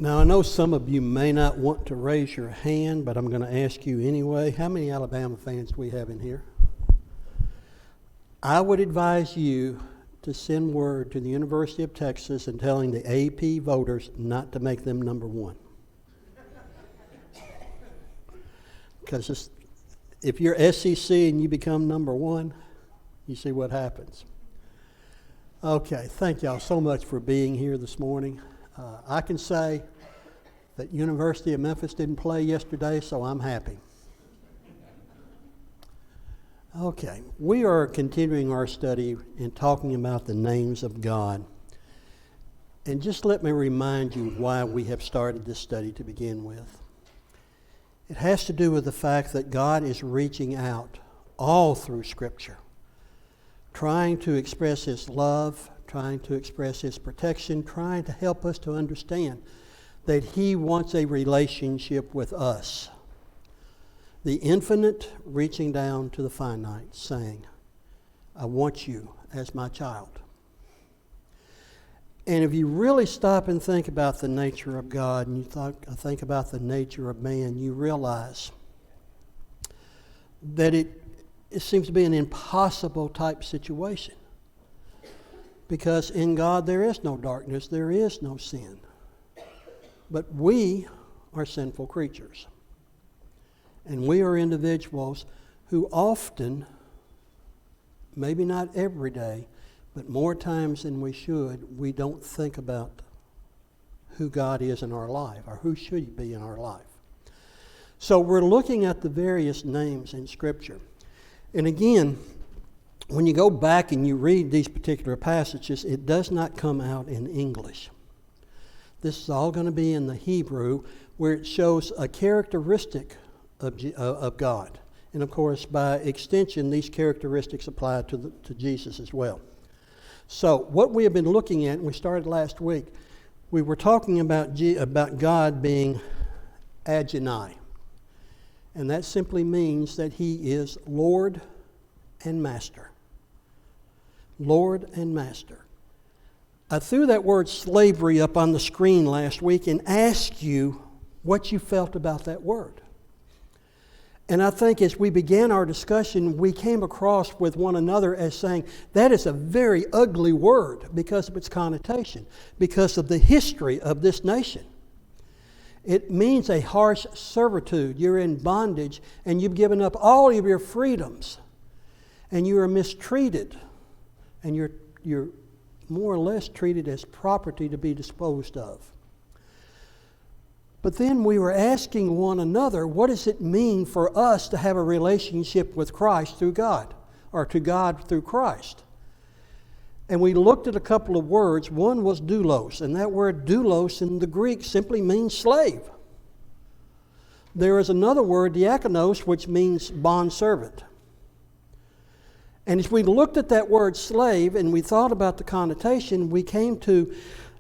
Now, I know some of you may not want to raise your hand, but I'm going to ask you anyway. How many Alabama fans do we have in here? I would advise you to send word to the University of Texas and telling the AP voters not to make them number one. Because if you're SEC and you become number one, you see what happens. Okay, thank y'all so much for being here this morning. I can say that University of Memphis didn't play yesterday, so I'm happy. Okay, we are continuing our study in talking about the names of God. And just let me remind you why we have started this study to begin with. It has to do with the fact that God is reaching out all through Scripture, trying to express His love, trying to express His protection, trying to help us to understand that He wants a relationship with us. The infinite reaching down to the finite, saying, I want you as my child. And if you really stop and think about the nature of God, and you think about the nature of man, you realize that it seems to be an impossible type situation. Because in God there is no darkness, there is no sin. But we are sinful creatures. And we are individuals who often, maybe not every day, but more times than we should, we don't think about who God is in our life, or who should He be in our life. So we're looking at the various names in Scripture. And again, when you go back and you read these particular passages, it does not come out in English. This is all going to be in the Hebrew, where it shows a characteristic of God. And of course, by extension, these characteristics apply to Jesus as well. So what we have been looking at, and we started last week, we were talking about God being Adonai. And that simply means that He is Lord and Master. Lord and Master. I threw that word slavery up on the screen last week and asked you what you felt about that word. And I think as we began our discussion, we came across with one another as saying, that is a very ugly word because of its connotation, because of the history of this nation. It means a harsh servitude. You're in bondage and you've given up all of your freedoms and you are mistreated and you're more or less treated as property to be disposed of. But then we were asking one another, what does it mean for us to have a relationship with Christ through God, or to God through Christ? And we looked at a couple of words. One was doulos, and that word doulos in the Greek simply means slave. There is another word, diakonos, which means bondservant. And as we looked at that word slave and we thought about the connotation, we came to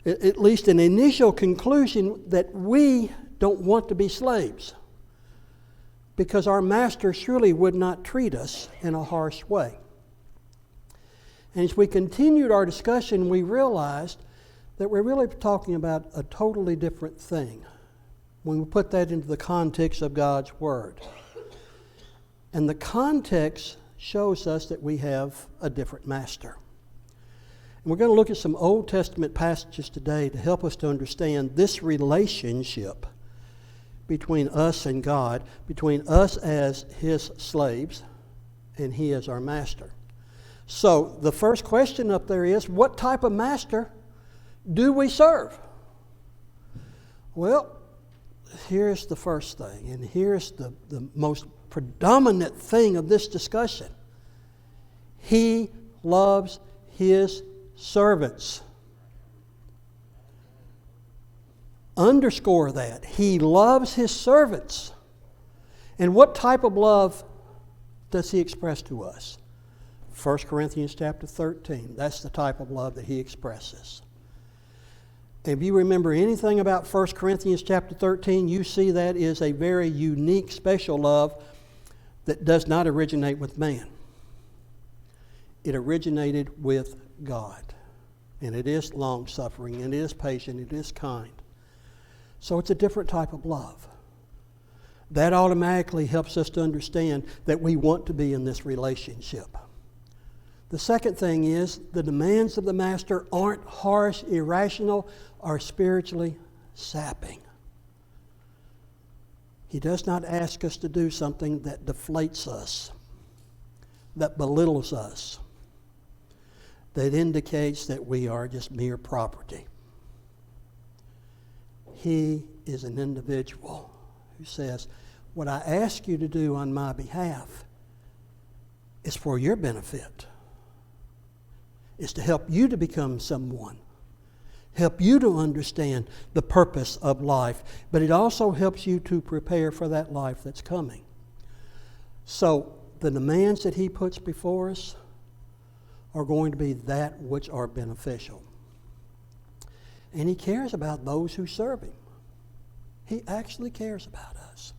at least an initial conclusion that we don't want to be slaves because our master surely would not treat us in a harsh way. And as we continued our discussion, we realized that we're really talking about a totally different thing when we put that into the context of God's Word. And the context shows us that we have a different master. And we're going to look at some Old Testament passages today to help us to understand this relationship between us and God, between us as His slaves and He as our master. So the first question up there is, what type of master do we serve? Well, here's the first thing, and here's the most predominant thing of this discussion. He loves His servants. Underscore that. He loves His servants. And what type of love does He express to us? 1 Corinthians chapter 13. That's the type of love that He expresses. If you remember anything about 1 Corinthians chapter 13, you see that is a very unique, special love that does not originate with man. It originated with God. And it is long-suffering, and it is patient, it is kind. So it's a different type of love. That automatically helps us to understand that we want to be in this relationship. The second thing is the demands of the master aren't harsh, irrational, or spiritually sapping. He does not ask us to do something that deflates us, that belittles us, that indicates that we are just mere property. He is an individual who says, what I ask you to do on my behalf is for your benefit. It's to help you to become someone, help you to understand the purpose of life, but it also helps you to prepare for that life that's coming. So the demands that he puts before us are going to be that which are beneficial. And he cares about those who serve him. He actually cares about us.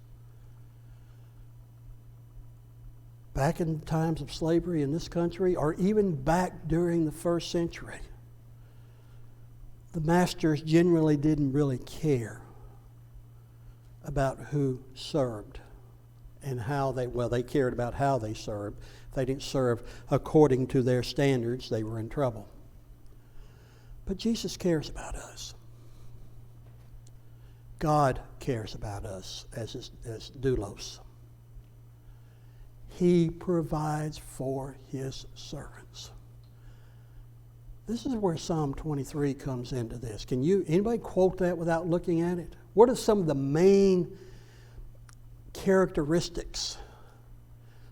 Back in times of slavery in this country, or even back during the first century, the masters generally didn't really care about who served and how they cared about how they served. If they didn't serve according to their standards, they were in trouble. But Jesus cares about us. God cares about us as doulos. He provides for his servants. This is where Psalm 23 comes into this. Can anybody quote that without looking at it? What are some of the main characteristics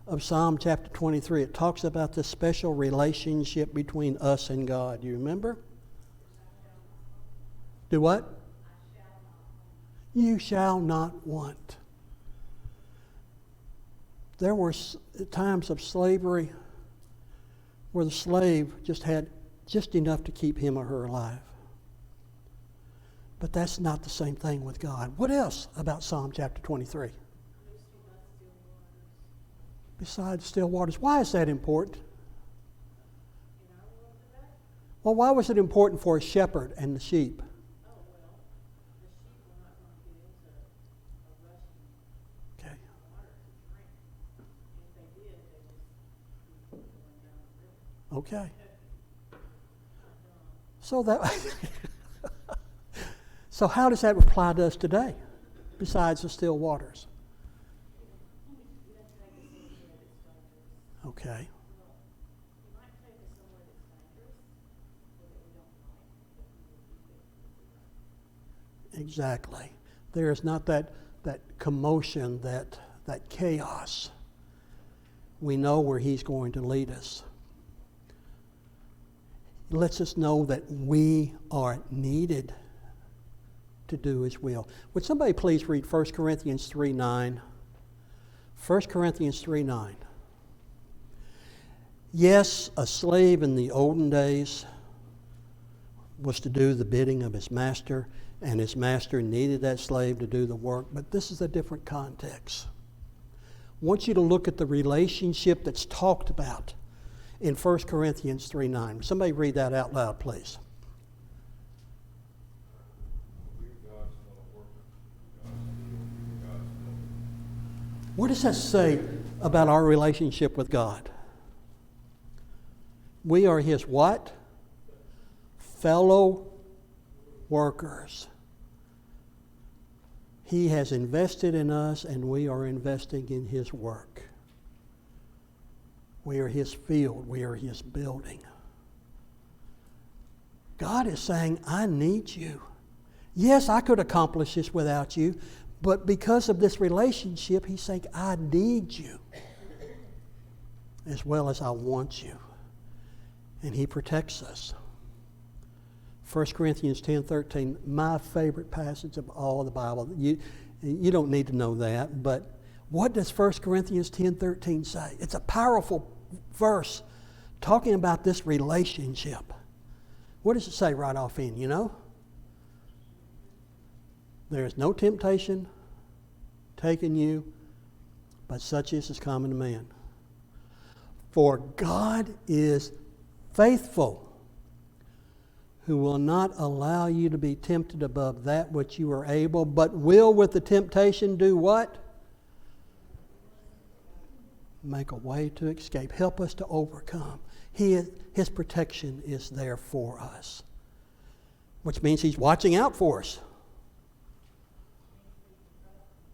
of Psalm chapter 23? It talks about the special relationship between us and God. Do you remember? Do what? You shall not want. There were times of slavery where the slave just had just enough to keep him or her alive. But that's not the same thing with God. What else about Psalm chapter 23? Besides still waters. Why is that important? Well, why was it important for a shepherd and the sheep? Okay. So how does that apply to us today, besides the still waters? Okay. Exactly. There is not that commotion, that chaos. We know where he's going to lead us. It lets us know that we are needed to do his will. Would somebody please read 1 Corinthians 3:9? 1 Corinthians 3:9. Yes, a slave in the olden days was to do the bidding of his master, and his master needed that slave to do the work, but this is a different context. I want you to look at the relationship that's talked about in 1 Corinthians 3:9. Somebody read that out loud, please. What does that say about our relationship with God? We are his what? Fellow workers. He has invested in us, and we are investing in his work. We are his field. We are his building. God is saying, I need you. Yes, I could accomplish this without you, but because of this relationship, he's saying, I need you as well as I want you. And he protects us. 1 Corinthians 10:13, my favorite passage of all the Bible. You don't need to know that, but what does 1 Corinthians 10:13 say? It's a powerful verse talking about this relationship. What does it say right off in, you know? There is no temptation taken you, but such is common to man. For God is faithful, who will not allow you to be tempted above that which you are able, but will with the temptation do what? Make a way to escape. Help us to overcome. His protection is there for us, which means He's watching out for us.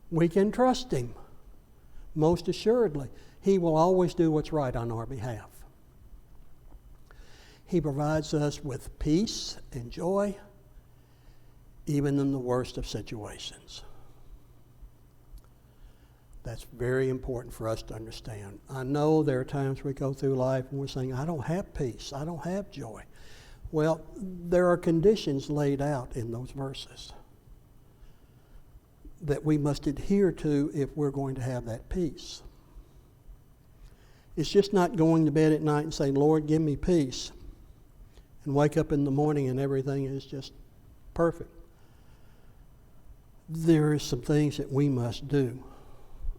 We can trust Him, most assuredly. He will always do what's right on our behalf. He provides us with peace and joy, even in the worst of situations. That's very important for us to understand. I know there are times we go through life and we're saying, I don't have peace, I don't have joy. Well, there are conditions laid out in those verses that we must adhere to if we're going to have that peace. It's just not going to bed at night and saying, Lord, give me peace, and wake up in the morning and everything is just perfect. There are some things that we must do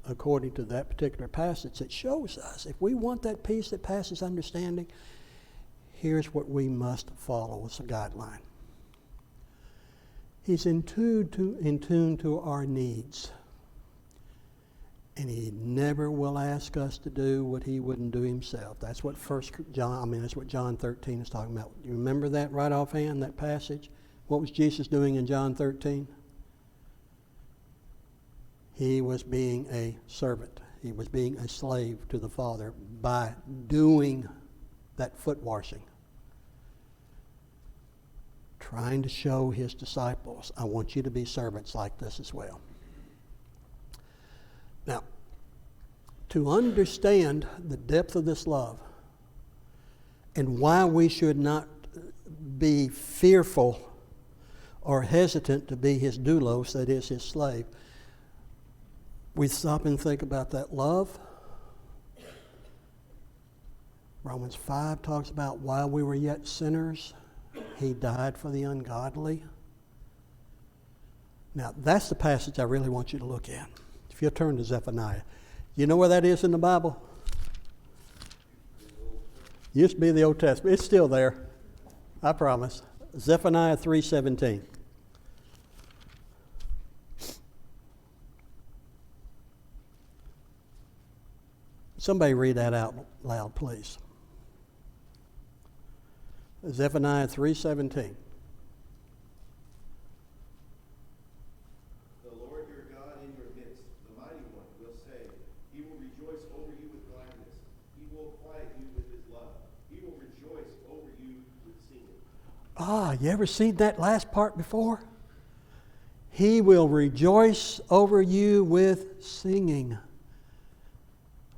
according to that particular passage that shows us if we want that peace that passes understanding, here's what we must follow as a guideline. He's in tune to our needs. And He never will ask us to do what He wouldn't do Himself. That's what that's what John 13 is talking about. You remember that right offhand, that passage? What was Jesus doing in John 13? He was being a servant. He was being a slave to the Father by doing that foot washing. Trying to show His disciples, I want you to be servants like this as well. Now, to understand the depth of this love and why we should not be fearful or hesitant to be His doulos, that is, His slave, we stop and think about that love. Romans 5 talks about while we were yet sinners, He died for the ungodly. Now, that's the passage I really want you to look at. If you'll turn to Zephaniah. You know where that is in the Bible? Used to be the Old Testament. It's still there. I promise. Zephaniah 3:17. Somebody read that out loud, please. Zephaniah 3:17. You ever seen that last part before? He will rejoice over you with singing.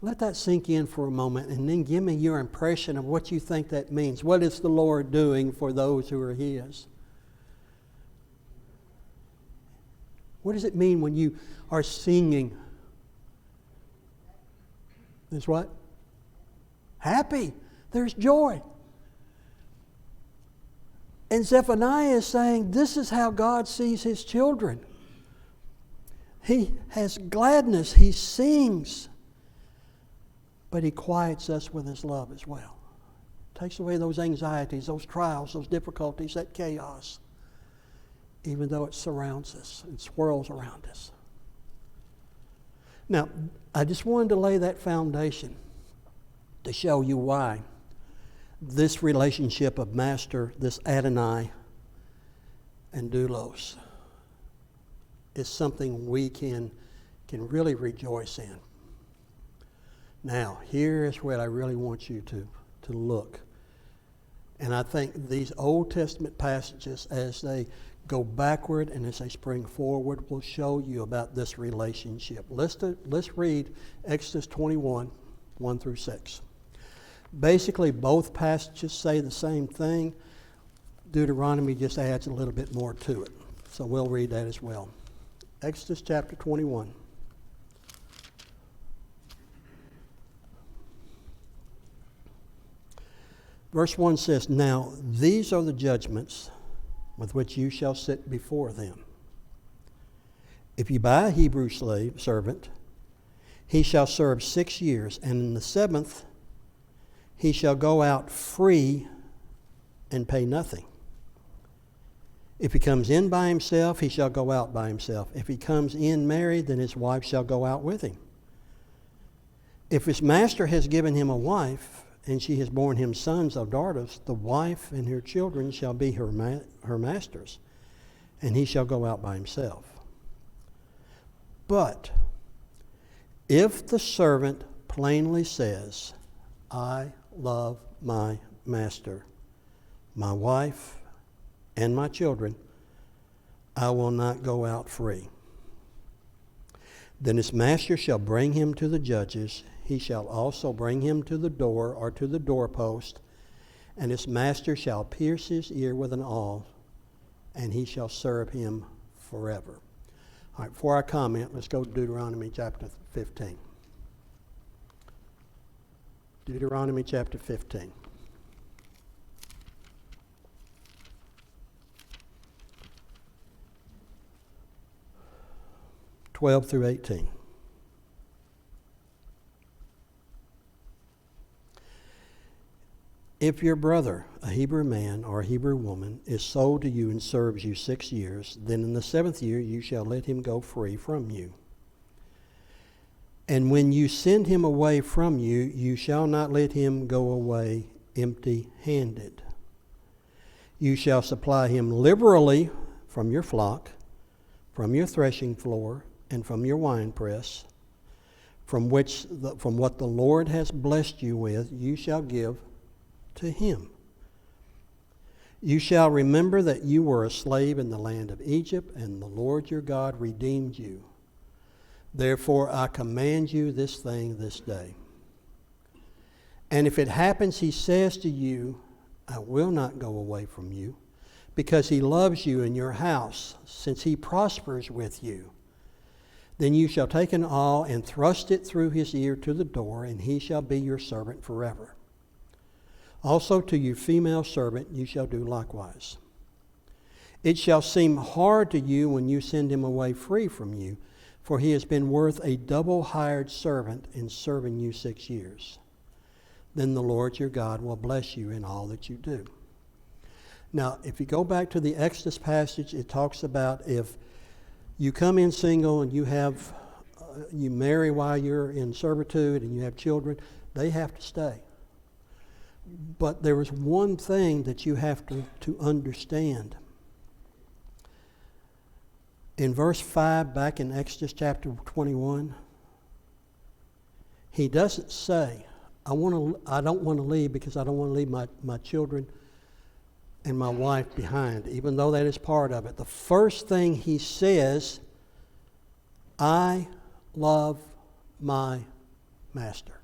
Let that sink in for a moment and then give me your impression of what you think that means. What is the Lord doing for those who are His? What does it mean when you are singing? There's what? Happy. There's joy. And Zephaniah is saying this is how God sees His children. He has gladness. He sings. But He quiets us with His love as well. Takes away those anxieties, those trials, those difficulties, that chaos. Even though it surrounds us and swirls around us. Now, I just wanted to lay that foundation to show you why this relationship of master, this Adonai and doulos, is something we can really rejoice in. Now, here is where I really want you to look. And I think these Old Testament passages, as they go backward and as they spring forward, will show you about this relationship. Let's read Exodus 21, 1 through 6. Basically, both passages say the same thing. Deuteronomy just adds a little bit more to it. So we'll read that as well. Exodus chapter 21. Verse 1 says, "Now these are the judgments with which you shall sit before them. If you buy a Hebrew servant, he shall serve 6 years, and in the 7th he shall go out free and pay nothing. If he comes in by himself, he shall go out by himself. If he comes in married, then his wife shall go out with him. If his master has given him a wife, and she has borne him sons or daughters, the wife and her children shall be her master's, and he shall go out by himself. But if the servant plainly says, I love my master, my wife, and my children, I will not go out free. Then his master shall bring him to the judges. He shall also bring him to the door or to the doorpost, and his master shall pierce his ear with an awl, and he shall serve him forever. All right, before I comment, let's go to Deuteronomy chapter 15. Deuteronomy chapter 15. (12 through 18). If your brother, a Hebrew man or a Hebrew woman, is sold to you and serves you 6 years, then in the 7th year you shall let him go free from you. And when you send him away from you, you shall not let him go away empty-handed. You shall supply him liberally from your flock, from your threshing floor, and from your winepress, from what the Lord has blessed you with, you shall give to him. You shall remember that you were a slave in the land of Egypt, and the Lord your God redeemed you. Therefore I command you this thing this day. And if it happens, he says to you, I will not go away from you, because he loves you in your house, since he prospers with you. Then you shall take an awl and thrust it through his ear to the door, and he shall be your servant forever. Also to your female servant you shall do likewise. It shall seem hard to you when you send him away free from you, for he has been worth a double hired servant in serving you 6 years. Then the Lord your God will bless you in all that you do. Now, if you go back to the Exodus passage, it talks about if you come in single and you marry while you're in servitude and you have children, they have to stay. But there is one thing that you have to understand. In verse 5, back in Exodus chapter 21, he doesn't say, I don't want to leave because I don't want to leave my children and my wife behind, even though that is part of it. The first thing he says, I love my master.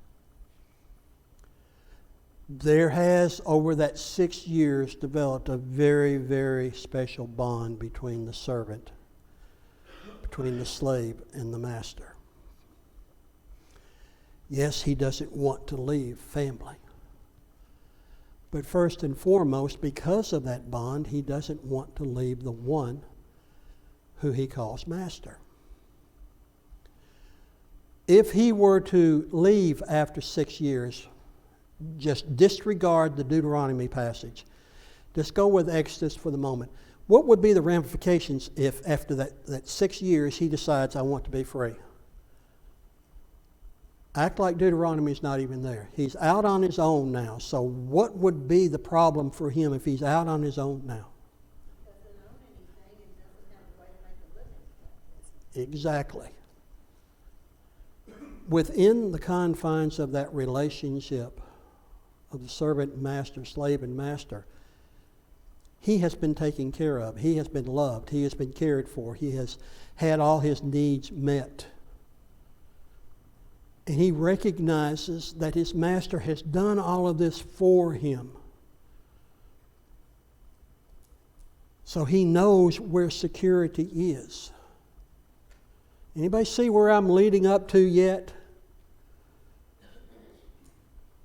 There has, over that 6 years, developed a very, very special bond between the servant, between the slave and the master. Yes, he doesn't want to leave family. But first and foremost, because of that bond, he doesn't want to leave the one who he calls master. If he were to leave after 6 years, just disregard the Deuteronomy passage. Just go with Exodus for the moment. What would be the ramifications if after that 6 years he decides, I want to be free? Act like Deuteronomy is not even there. He's out on his own now. So what would be the problem for him if he's out on his own now? He doesn't own anything and doesn't have a way to make a living. Exactly. Within the confines of that relationship of the servant and master, slave and master, he has been taken care of. He has been loved. He has been cared for. He has had all his needs met. And he recognizes that his master has done all of this for him. So he knows where security is. Anybody see where I'm leading up to yet?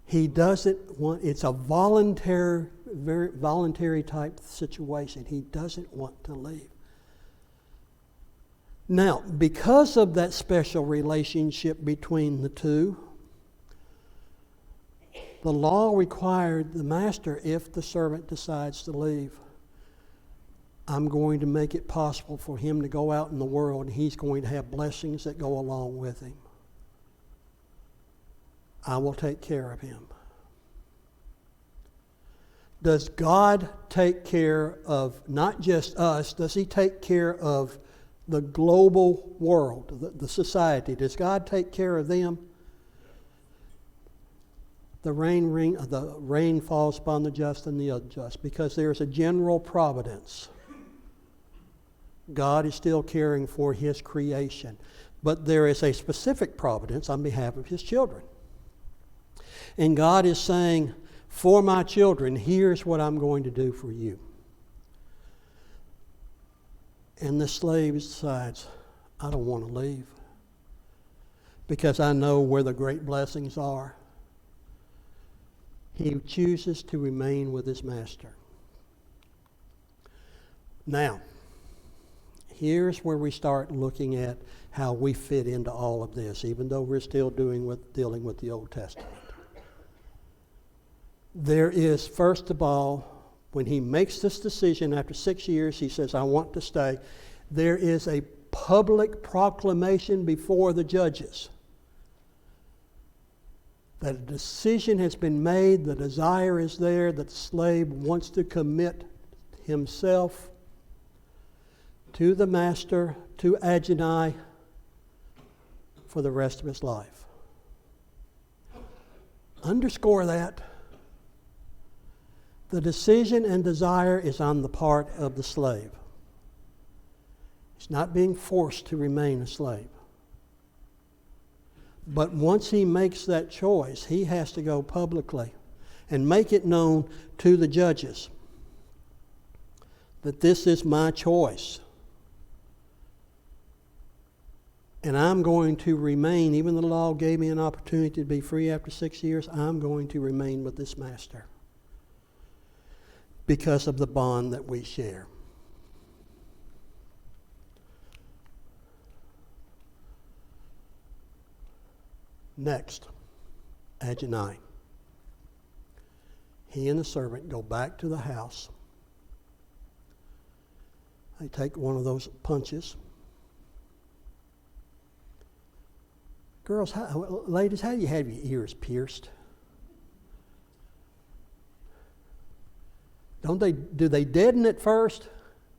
He doesn't want, it's a very voluntary type situation. He doesn't want to leave. Now, because of that special relationship between the two, the law required the master, if the servant decides to leave, I'm going to make it possible for him to go out in the world, and he's going to have blessings that go along with him. I will take care of him. Does God take care of not just us? Does he take care of the global world, the society? Does God take care of them? The rain falls upon the just and the unjust because there is a general providence. God is still caring for his creation. But there is a specific providence on behalf of his children. And God is saying, for my children, here's what I'm going to do for you. And the slave decides, I don't want to leave because I know where the great blessings are. He chooses to remain with his master. Now, here's where we start looking at how we fit into all of this, even though we're still dealing with the Old Testament. There is, first of all, when he makes this decision after 6 years, he says, I want to stay. There is a public proclamation before the judges that a decision has been made, the desire is there, that the slave wants to commit himself to the master, to Adonai, for the rest of his life. Underscore that. The decision and desire is on the part of the slave. He's not being forced to remain a slave. But once he makes that choice, he has to go publicly and make it known to the judges that this is my choice. And I'm going to remain, even though the law gave me an opportunity to be free after 6 years, I'm going to remain with this master because of the bond that we share. Next, Adonai. He and the servant go back to the house. They take one of those punches. Girls, ladies, how do you have your ears pierced? Do they deaden it first?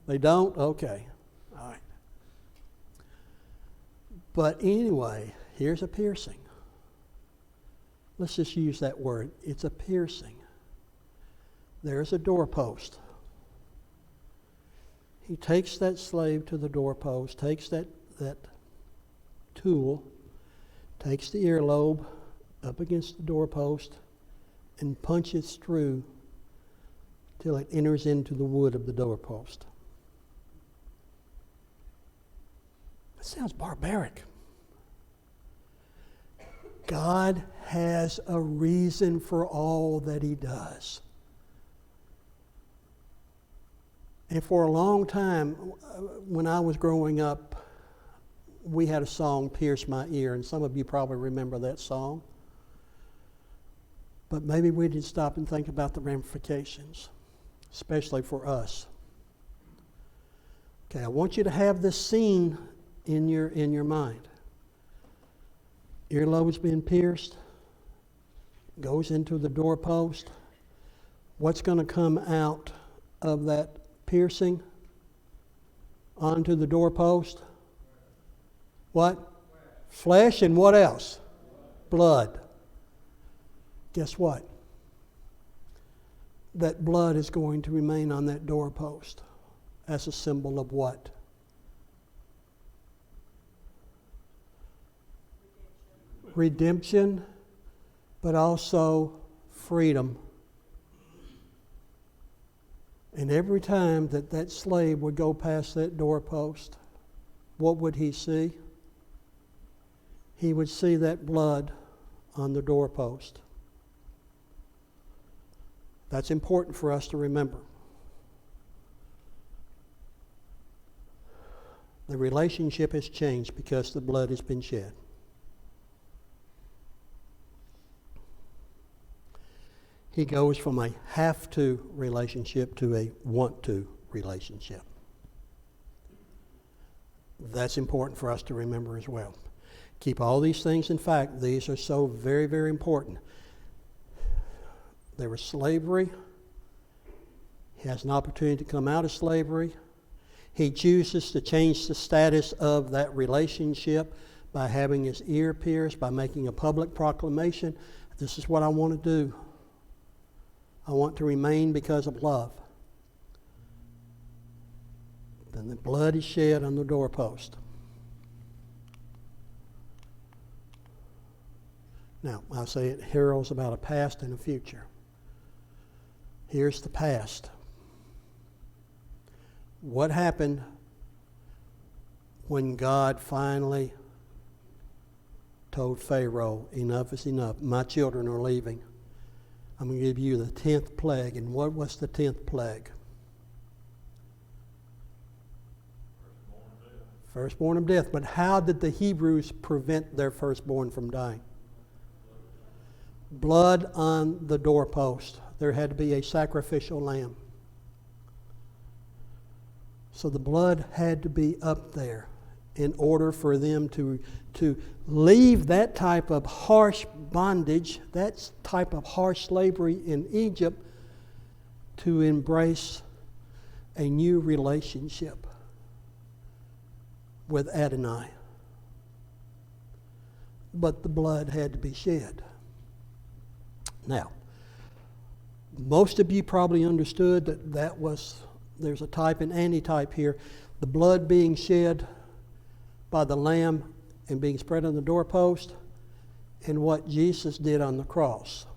They don't? Okay. All right. But anyway, here's a piercing. Let's just use that word. It's a piercing. There's a doorpost. He takes that slave to the doorpost, takes that tool, takes the earlobe up against the doorpost, and punches through till it enters into the wood of the doorpost. That sounds barbaric. God has a reason for all that he does. And for a long time, when I was growing up, we had a song, Pierce My Ear, and some of you probably remember that song. But maybe we didn't stop and think about the ramifications, especially for us. Okay, I want you to have this scene in your mind. Earlobe's been pierced, goes into the doorpost. What's going to come out of that piercing onto the doorpost? What? Flesh and what else? Blood. Guess what? That blood is going to remain on that doorpost as a symbol of what? Redemption, but also freedom. And every time that slave would go past that doorpost, what would he see? He would see that blood on the doorpost. That's important for us to remember. The relationship has changed because the blood has been shed. He goes from a have-to relationship to a want-to relationship. That's important for us to remember as well. Keep all these things in fact. These are so very, very important. There was slavery. He has an opportunity to come out of slavery. He chooses to change the status of that relationship by having his ear pierced, by making a public proclamation. This is what I want to do. I want to remain because of love. Then the blood is shed on the doorpost. Now, I say it heralds about a past and a future. Here's the past. What happened when God finally told Pharaoh, enough is enough. My children are leaving. I'm going to give you the 10th plague. And what was the 10th plague? Firstborn of death. But how did the Hebrews prevent their firstborn from dying? Blood on the doorpost. There had to be a sacrificial lamb. So the blood had to be up there in order for them to leave that type of harsh bondage, that type of harsh slavery in Egypt, to embrace a new relationship with Adonai. But the blood had to be shed. Now, most of you probably understood that there's a type and antitype here. The blood being shed by the lamb and being spread on the doorpost, and what Jesus did on the cross.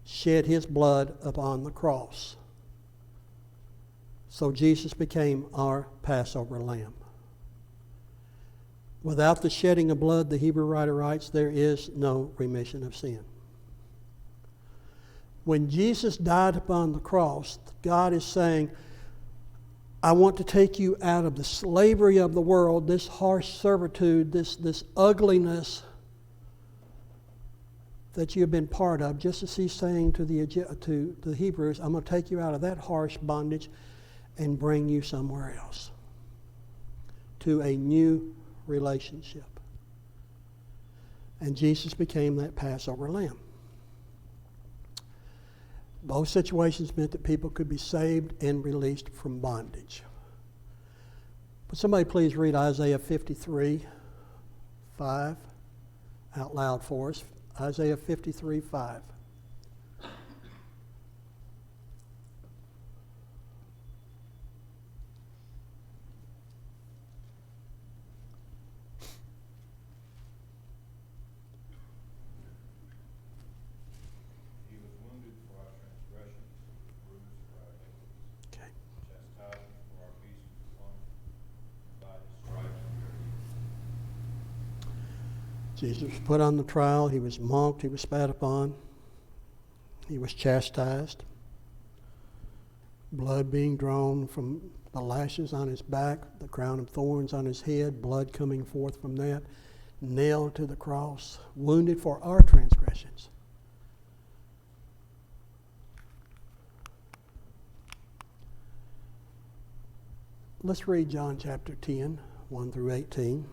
Shed his blood upon the cross. So Jesus became our Passover lamb. Without the shedding of blood, the Hebrew writer writes, there is no remission of sin. When Jesus died upon the cross, God is saying, I want to take you out of the slavery of the world, this harsh servitude, this ugliness that you have been part of, just as he's saying to the Hebrews, I'm going to take you out of that harsh bondage and bring you somewhere else, to a new relationship. And Jesus became that Passover lamb. Both situations meant that people could be saved and released from bondage. But somebody please read Isaiah 53:5 out loud for us. Isaiah 53:5. Jesus was put on the trial. He was mocked. He was spat upon. He was chastised. Blood being drawn from the lashes on his back, the crown of thorns on his head, blood coming forth from that, nailed to the cross, wounded for our transgressions. Let's read John chapter 10, 1 through 18.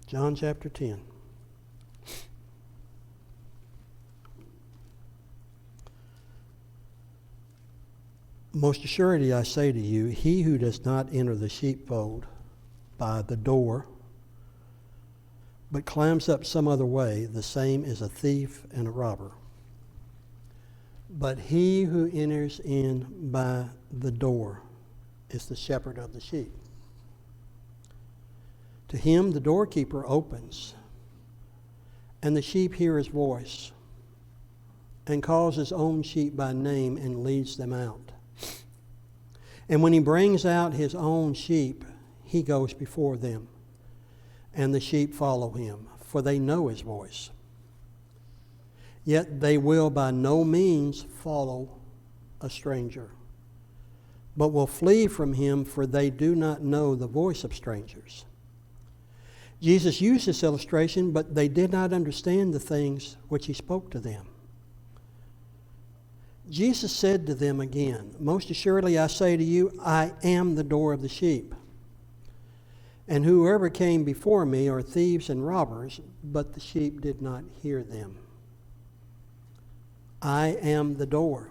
John chapter 10. Most assuredly I say to you, he who does not enter the sheepfold by the door, but climbs up some other way, the same is a thief and a robber. But he who enters in by the door is the shepherd of the sheep. To him the doorkeeper opens, and the sheep hear his voice, and calls his own sheep by name and leads them out. And when he brings out his own sheep, he goes before them, and the sheep follow him, for they know his voice. Yet they will by no means follow a stranger, but will flee from him, for they do not know the voice of strangers. Jesus used this illustration, but they did not understand the things which he spoke to them. Jesus said to them again, "Most assuredly I say to you, I am the door of the sheep. And whoever came before me are thieves and robbers, but the sheep did not hear them. I am the door.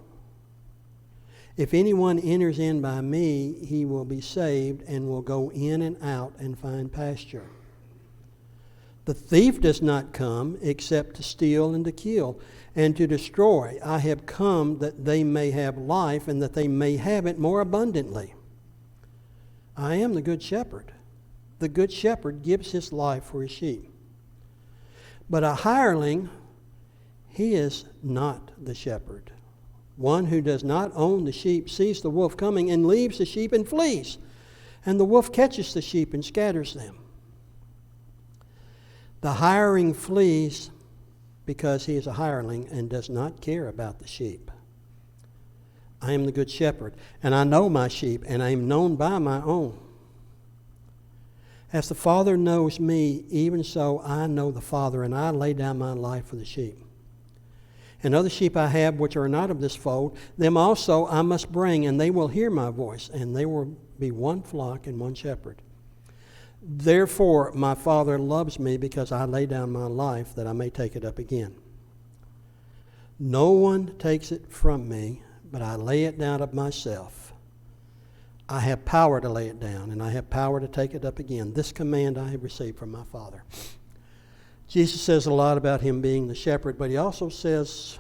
If anyone enters in by me, he will be saved and will go in and out and find pasture. The thief does not come except to steal and to kill and to destroy. I have come that they may have life and that they may have it more abundantly. I am the good shepherd. The good shepherd gives his life for his sheep. But a hireling, he is not the shepherd. One who does not own the sheep sees the wolf coming and leaves the sheep and flees. And the wolf catches the sheep and scatters them. The hireling flees because he is a hireling and does not care about the sheep. I am the good shepherd, and I know my sheep, and I am known by my own. As the Father knows me, even so I know the Father, and I lay down my life for the sheep. And other sheep I have which are not of this fold, them also I must bring, and they will hear my voice, and they will be one flock and one shepherd. Therefore my Father loves me, because I lay down my life that I may take it up again. No one takes it from me, but I lay it down of myself. I have power to lay it down, and I have power to take it up again. This command I have received from my Father. Jesus says a lot about him being the shepherd, but he also says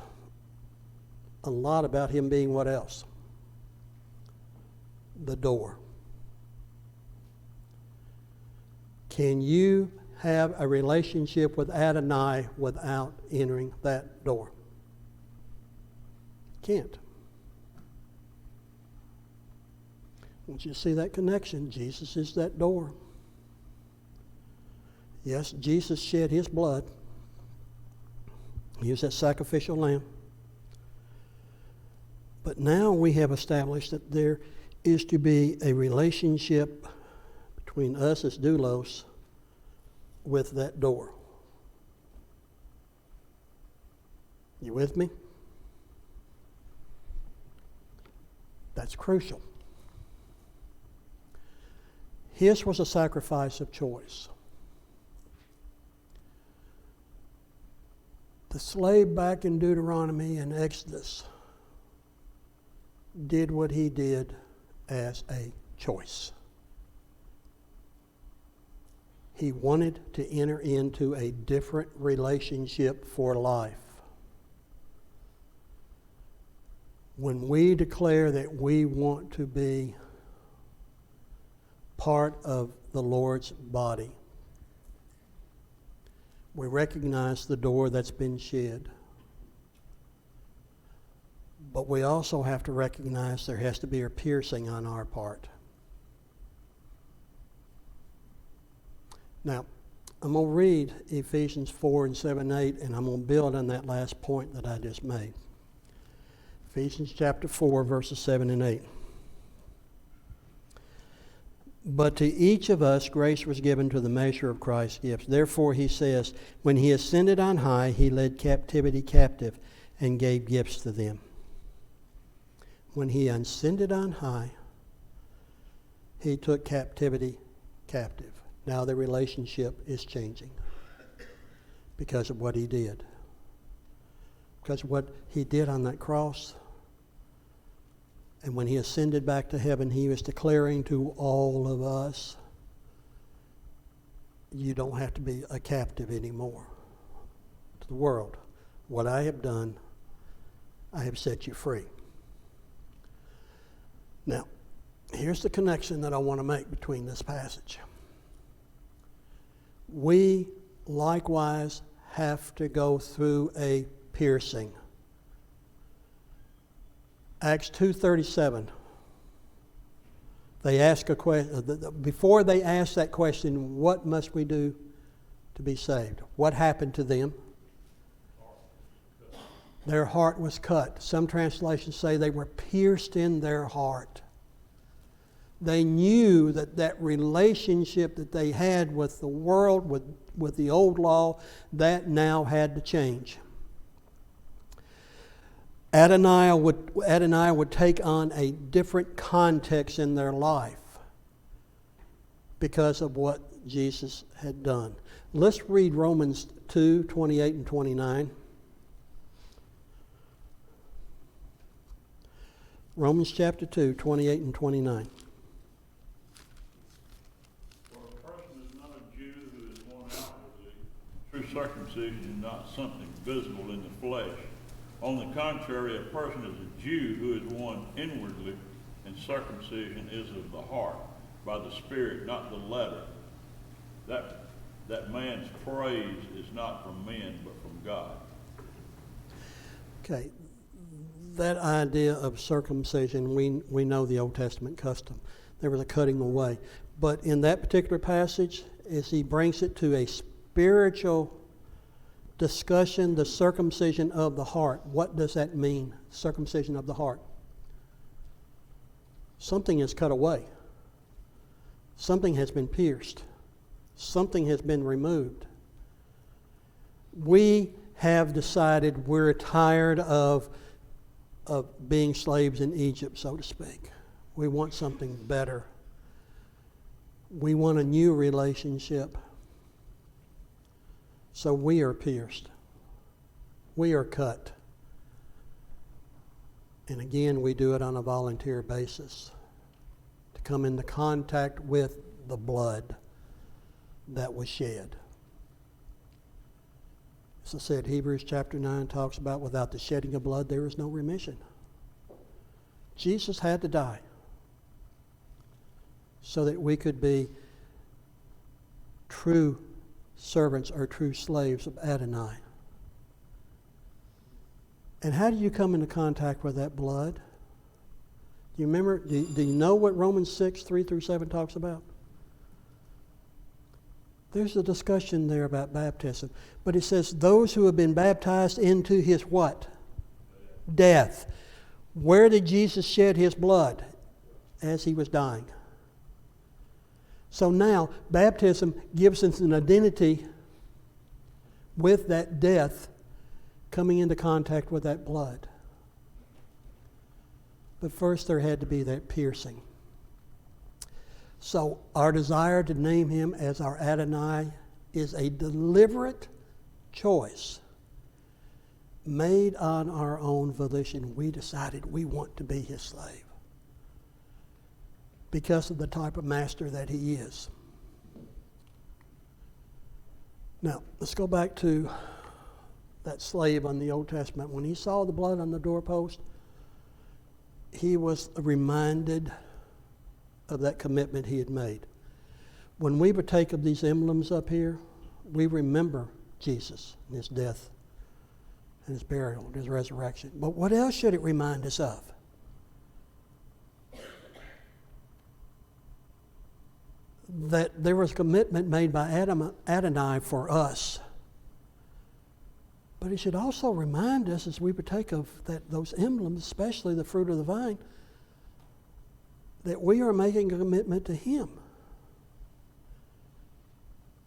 a lot about him being what else? The door. Can you have a relationship with Adonai without entering that door? Can't. Once you see that connection, Jesus is that door. Yes, Jesus shed his blood. He was that sacrificial lamb. But now we have established that there is to be a relationship between us as doulos with that door. You with me? That's crucial. His was a sacrifice of choice. The slave back in Deuteronomy and Exodus did what he did as a choice. He wanted to enter into a different relationship for life. When we declare that we want to be part of the Lord's body, we recognize the door that's been shed. But we also have to recognize there has to be a piercing on our part. Now, I'm going to read Ephesians 4 and 7 and 8, and I'm going to build on that last point that I just made. Ephesians chapter 4, verses 7 and 8. But to each of us grace was given to the measure of Christ's gifts. Therefore, he says, when he ascended on high, he led captivity captive and gave gifts to them. When he ascended on high, he took captivity captive. Now the relationship is changing because of what he did. Because of what he did on that cross. And when he ascended back to heaven, he was declaring to all of us, you don't have to be a captive anymore to the world. What I have done, I have set you free. Now, here's the connection that I want to make between this passage. We likewise have to go through a piercing. Acts 2:37. They ask a question. Before they ask that question, what must we do to be saved? What happened to them? Their heart was cut. Some translations say they were pierced in their heart. They knew that that relationship that they had with the world, with the old law, that now had to change. Adonai would take on a different context in their life because of what Jesus had done. Let's read Romans 2:28 and 29. Romans chapter 2, 28 and 29. For a person is not a Jew who is one outwardly. True circumcision is not something visible in the flesh. On the contrary, a person is a Jew who is one inwardly, and circumcision is of the heart, by the Spirit, not the letter. That man's praise is not from men, but from God. Okay, that idea of circumcision, we know the Old Testament custom. There was a cutting away. But in that particular passage, as he brings it to a spiritual discussion, the circumcision of the heart, what does that mean, circumcision of the heart? Something is cut away. Something has been pierced. Something has been removed. We have decided we're tired of being slaves in Egypt, so to speak. We want something better. We want a new relationship. So we are pierced. We are cut. And again, we do it on a volunteer basis to come into contact with the blood that was shed. As I said, Hebrews chapter 9 talks about without the shedding of blood, there is no remission. Jesus had to die so that we could be true servants or true slaves of Adonai. And how do you come into contact with that blood? Do you remember? Do you know what Romans 6, 3 through 7 talks about? There's a discussion there about baptism. But it says, those who have been baptized into his what? Death. Where did Jesus shed his blood? As he was dying. So now, baptism gives us an identity with that death coming into contact with that blood. But first there had to be that piercing. So our desire to name him as our Adonai is a deliberate choice made on our own volition. We decided we want to be his slave because of the type of master that he is. Now, let's go back to that slave on the Old Testament. When he saw the blood on the doorpost, he was reminded of that commitment he had made. When we partake of these emblems up here, we remember Jesus and his death and his burial and his resurrection. But what else should it remind us of? That there was a commitment made by Adonai for us. But it should also remind us as we partake of those emblems, especially the fruit of the vine, that we are making a commitment to him.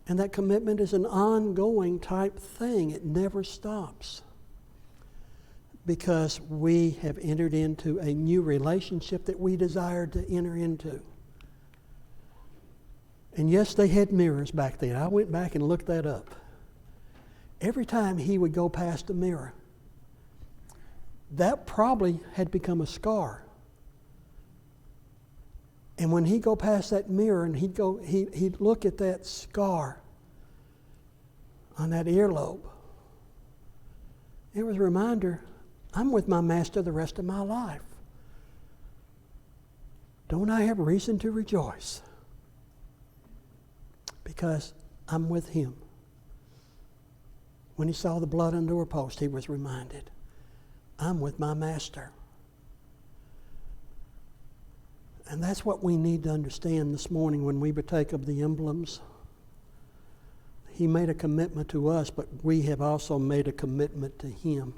And that commitment is an ongoing type thing. It never stops. Because we have entered into a new relationship that we desired to enter into. And yes, they had mirrors back then. I went back and looked that up. Every time he would go past a mirror, that probably had become a scar. And when he'd go past that mirror and he'd look at that scar on that earlobe, it was a reminder, I'm with my master the rest of my life. Don't I have reason to rejoice? Because I'm with him. When he saw the blood on the doorpost, he was reminded, I'm with my master. And that's what we need to understand this morning when we partake of the emblems. He made a commitment to us, but we have also made a commitment to him.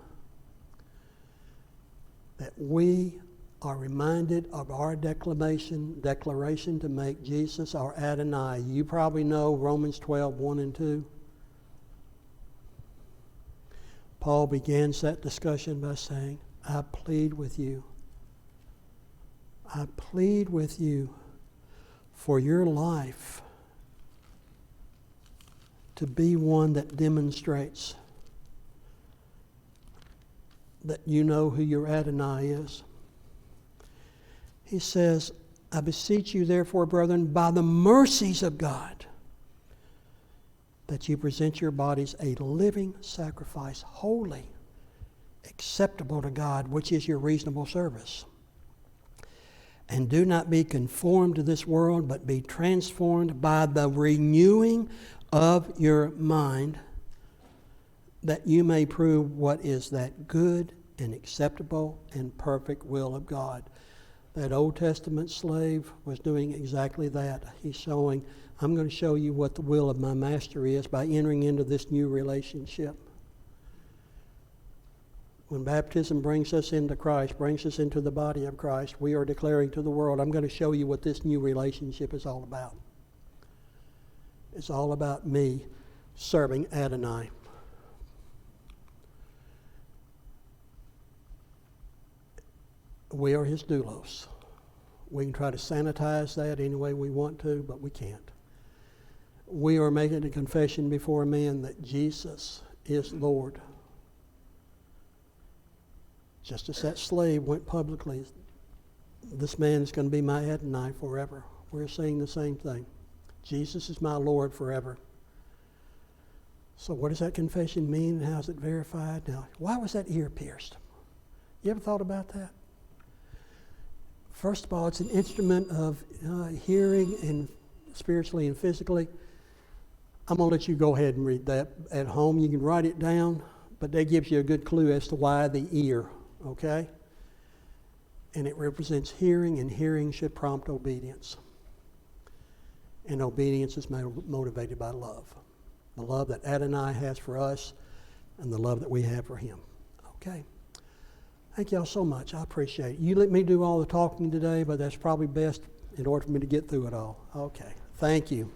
That we are reminded of our declaration to make Jesus our Adonai. You probably know Romans 12, 1 and 2. Paul begins that discussion by saying, I plead with you. I plead with you for your life to be one that demonstrates that you know who your Adonai is. He says, I beseech you, therefore, brethren, by the mercies of God, that you present your bodies a living sacrifice, holy, acceptable to God, which is your reasonable service. And do not be conformed to this world, but be transformed by the renewing of your mind, that you may prove what is that good and acceptable and perfect will of God. That Old Testament slave was doing exactly that. He's showing, I'm going to show you what the will of my master is by entering into this new relationship. When baptism brings us into Christ, brings us into the body of Christ, we are declaring to the world, I'm going to show you what this new relationship is all about. It's all about me serving Adonai. We are his doulos. We can try to sanitize that any way we want to, but we can't. We are making a confession before men that Jesus is Lord. Just as that slave went publicly, this man is going to be my Adonai forever. We're saying the same thing. Jesus is my Lord forever. So what does that confession mean and how is it verified? Now, why was that ear pierced? You ever thought about that? First of all, it's an instrument of hearing and spiritually and physically. I'm going to let you go ahead and read that at home. You can write it down, but that gives you a good clue as to why the ear, okay? And it represents hearing, and hearing should prompt obedience. And obedience is motivated by love. The love that Adonai has for us and the love that we have for him. Okay. Thank y'all so much. I appreciate it. You let me do all the talking today, but that's probably best in order for me to get through it all. Okay. Thank you.